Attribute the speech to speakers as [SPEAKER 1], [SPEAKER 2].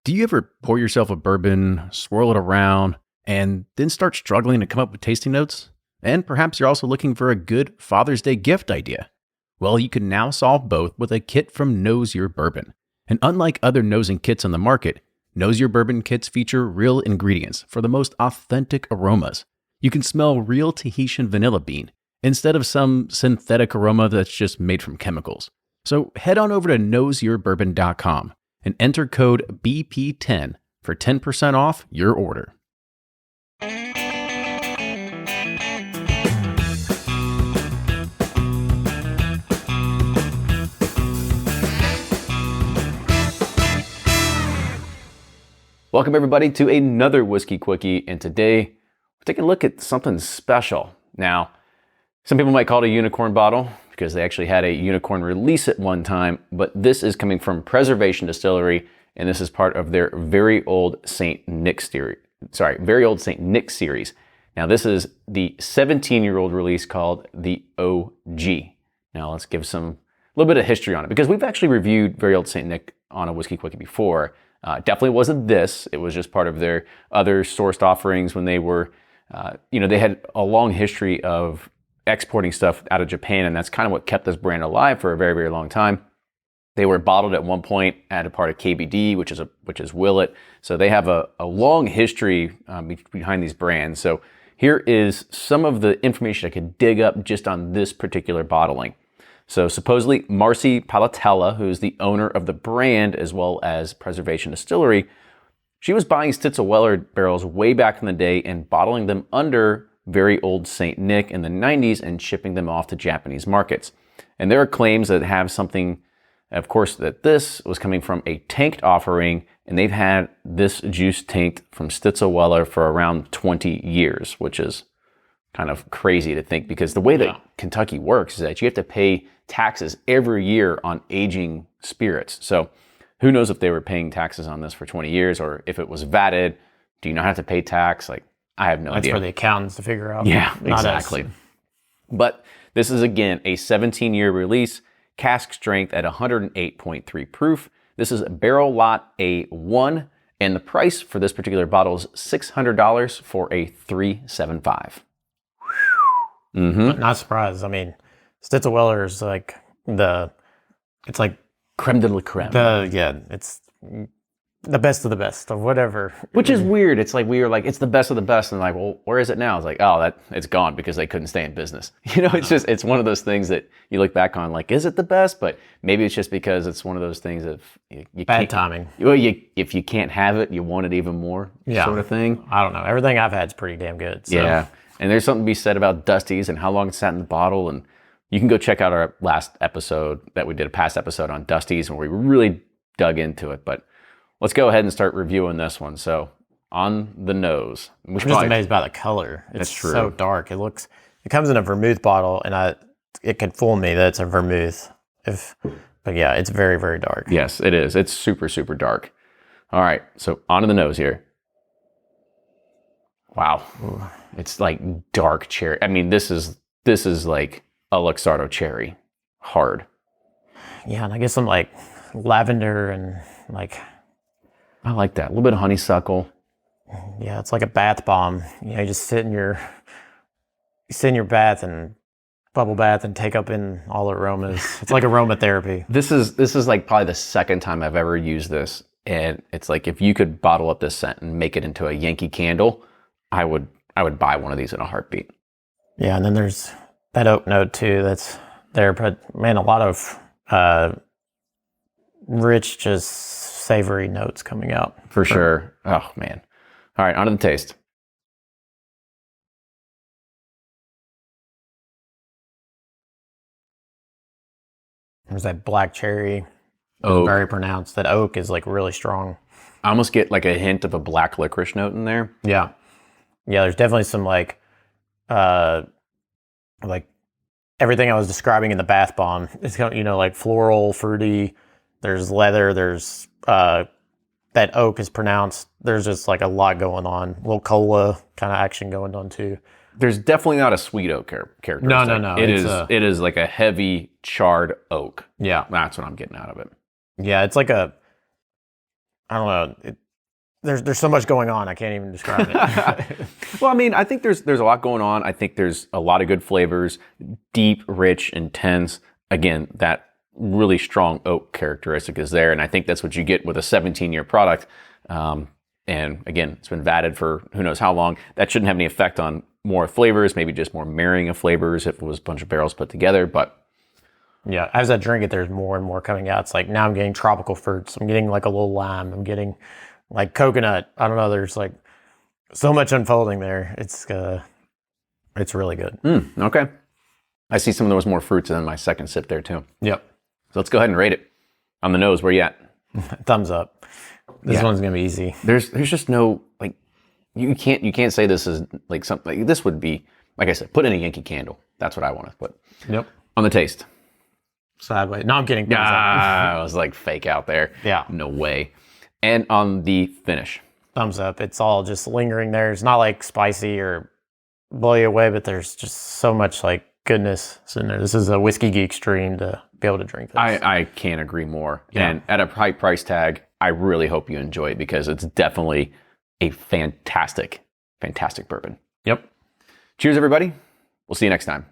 [SPEAKER 1] Do you ever pour yourself a bourbon, swirl it around, and then start struggling to come up with tasting notes? And perhaps you're also looking for a good Father's Day gift idea. Well, you can now solve both with a kit from Knows Your Bourbon. And unlike other nosing kits on the market, Knows Your Bourbon kits feature real ingredients for the most authentic aromas. You can smell real Tahitian vanilla bean instead of some synthetic aroma that's just made from chemicals. So head on over to knowsyourbourbon.com and enter code BP10 for 10% off your order. Welcome everybody to another Whiskey Quickie, and today we're taking a look at something special. Now, some people might call it a unicorn bottle because they actually had a unicorn release at one time, but this is coming from Preservation Distillery, and this is part of their Very Olde St. Nick series. Very Olde St. Nick series. Now, this is the 17-year-old release called the OG. Now, let's give a little bit of history on it because we've actually reviewed Very Olde St. Nick on a Whiskey Quickie before. Definitely wasn't this. It was just part of their other sourced offerings when they were, they had a long history of exporting stuff out of Japan, and that's kind of what kept this brand alive for a very, very long time. They were bottled at one point at a part of KBD, which is Willet. So they have a long history behind these brands. So here is some of the information I could dig up just on this particular bottling. So supposedly Marcy Palatella, who's the owner of the brand as well as Preservation Distillery, she was buying Stitzel Weller barrels way back in the day and bottling them under Very Olde St. Nick in the 90s and shipping them off to Japanese markets. And there are claims that have something, of course, that this was coming from a tanked offering, and they've had this juice tanked from Stitzel Weller for around 20 years, which is kind of crazy to think because the way that Kentucky works is that you have to pay taxes every year on aging spirits. So who knows if they were paying taxes on this for 20 years or if it was vatted. Do you not have to pay tax? I have no idea.
[SPEAKER 2] That's for the accountants to figure out.
[SPEAKER 1] Yeah, exactly. But this is, again, a 17-year release, cask strength at 108.3 proof. This is barrel lot A1, and the price for this particular bottle is $600 for a 375.
[SPEAKER 2] Not surprised. I mean, Stitzel Weller is it's like
[SPEAKER 1] creme de la creme.
[SPEAKER 2] It's the best of the best of whatever.
[SPEAKER 1] Which is weird. It's like we were like, it's the best of the best, and like, well, where is it now? It's like, oh, it's gone because they couldn't stay in business. It's one of those things that you look back on like, is it the best? But maybe it's just because it's one of those things of you
[SPEAKER 2] bad timing.
[SPEAKER 1] Well, if you can't have it, you want it even more, sort of thing.
[SPEAKER 2] I don't know. Everything I've had is pretty damn good. So.
[SPEAKER 1] Yeah. And there's something to be said about Dusties and how long it sat in the bottle. And you can go check out our last episode that we did, a past episode on Dusties, where we really dug into it. But let's go ahead and start reviewing this one. So on the nose.
[SPEAKER 2] I'm just amazed by the color. It's so dark. It comes in a vermouth bottle, and it could fool me that it's a vermouth. But yeah, it's very, very dark.
[SPEAKER 1] Yes, it is. It's super, super dark. All right, so onto the nose here. Wow. Ooh. It's like dark cherry. I mean, this is like a Luxardo cherry. Hard.
[SPEAKER 2] Yeah, and I guess some like lavender and like...
[SPEAKER 1] I like that. A little bit of honeysuckle.
[SPEAKER 2] Yeah, it's like a bath bomb. You just sit in your bath and bubble bath and take up in all the aromas. It's like aromatherapy.
[SPEAKER 1] This is like probably the second time I've ever used this. And it's like if you could bottle up this scent and make it into a Yankee Candle, I would buy one of these in a heartbeat.
[SPEAKER 2] Yeah, and then there's that oak note too that's there, but man, a lot of rich, just savory notes coming out.
[SPEAKER 1] For sure. Oh man. All right, on to the taste.
[SPEAKER 2] There's that black cherry.
[SPEAKER 1] Oak.
[SPEAKER 2] Very pronounced. That oak is like really strong.
[SPEAKER 1] I almost get like a hint of a black licorice note in there.
[SPEAKER 2] Yeah. Yeah, there's definitely some like everything I was describing in the bath bomb. It's kind of, like floral, fruity. There's leather. There's that oak is pronounced. There's just like a lot going on. A little cola kind of action going on too.
[SPEAKER 1] There's definitely not a sweet oak characteristic.
[SPEAKER 2] No.
[SPEAKER 1] It is like a heavy charred oak.
[SPEAKER 2] Yeah.
[SPEAKER 1] That's what I'm getting out of it.
[SPEAKER 2] Yeah, it's like I don't know. There's so much going on. I can't even describe it.
[SPEAKER 1] Well, I mean, I think there's a lot going on. I think there's a lot of good flavors, deep, rich, intense. Again, that really strong oak characteristic is there, and I think that's what you get with a 17-year product. And again, it's been vatted for who knows how long. That shouldn't have any effect on more flavors, maybe just more marrying of flavors if it was a bunch of barrels put together. But
[SPEAKER 2] yeah, as I drink it, there's more and more coming out. It's like now I'm getting tropical fruits. I'm getting like a little lime. I'm getting like coconut. I don't know. There's like so much unfolding there. It's really good.
[SPEAKER 1] Okay. I see some of those more fruits in my second sip there too.
[SPEAKER 2] Yep.
[SPEAKER 1] So let's go ahead and rate it. On the nose, where you at?
[SPEAKER 2] Thumbs up. This one's gonna be easy.
[SPEAKER 1] There's just no, like, you can't say this is like something. Like, this would be, like I said, put in a Yankee Candle. That's what I want to put.
[SPEAKER 2] Yep.
[SPEAKER 1] On the taste.
[SPEAKER 2] Sideways. No, I'm kidding.
[SPEAKER 1] I was like fake out there.
[SPEAKER 2] Yeah.
[SPEAKER 1] No way. And on the finish.
[SPEAKER 2] Thumbs up. It's all just lingering there. It's not like spicy or blow you away, but there's just so much like goodness in there. This is a Whiskey Geek stream to be able to drink this.
[SPEAKER 1] I can't agree more. Yeah. And at a high price tag, I really hope you enjoy it because it's definitely a fantastic, fantastic bourbon.
[SPEAKER 2] Yep.
[SPEAKER 1] Cheers, everybody. We'll see you next time.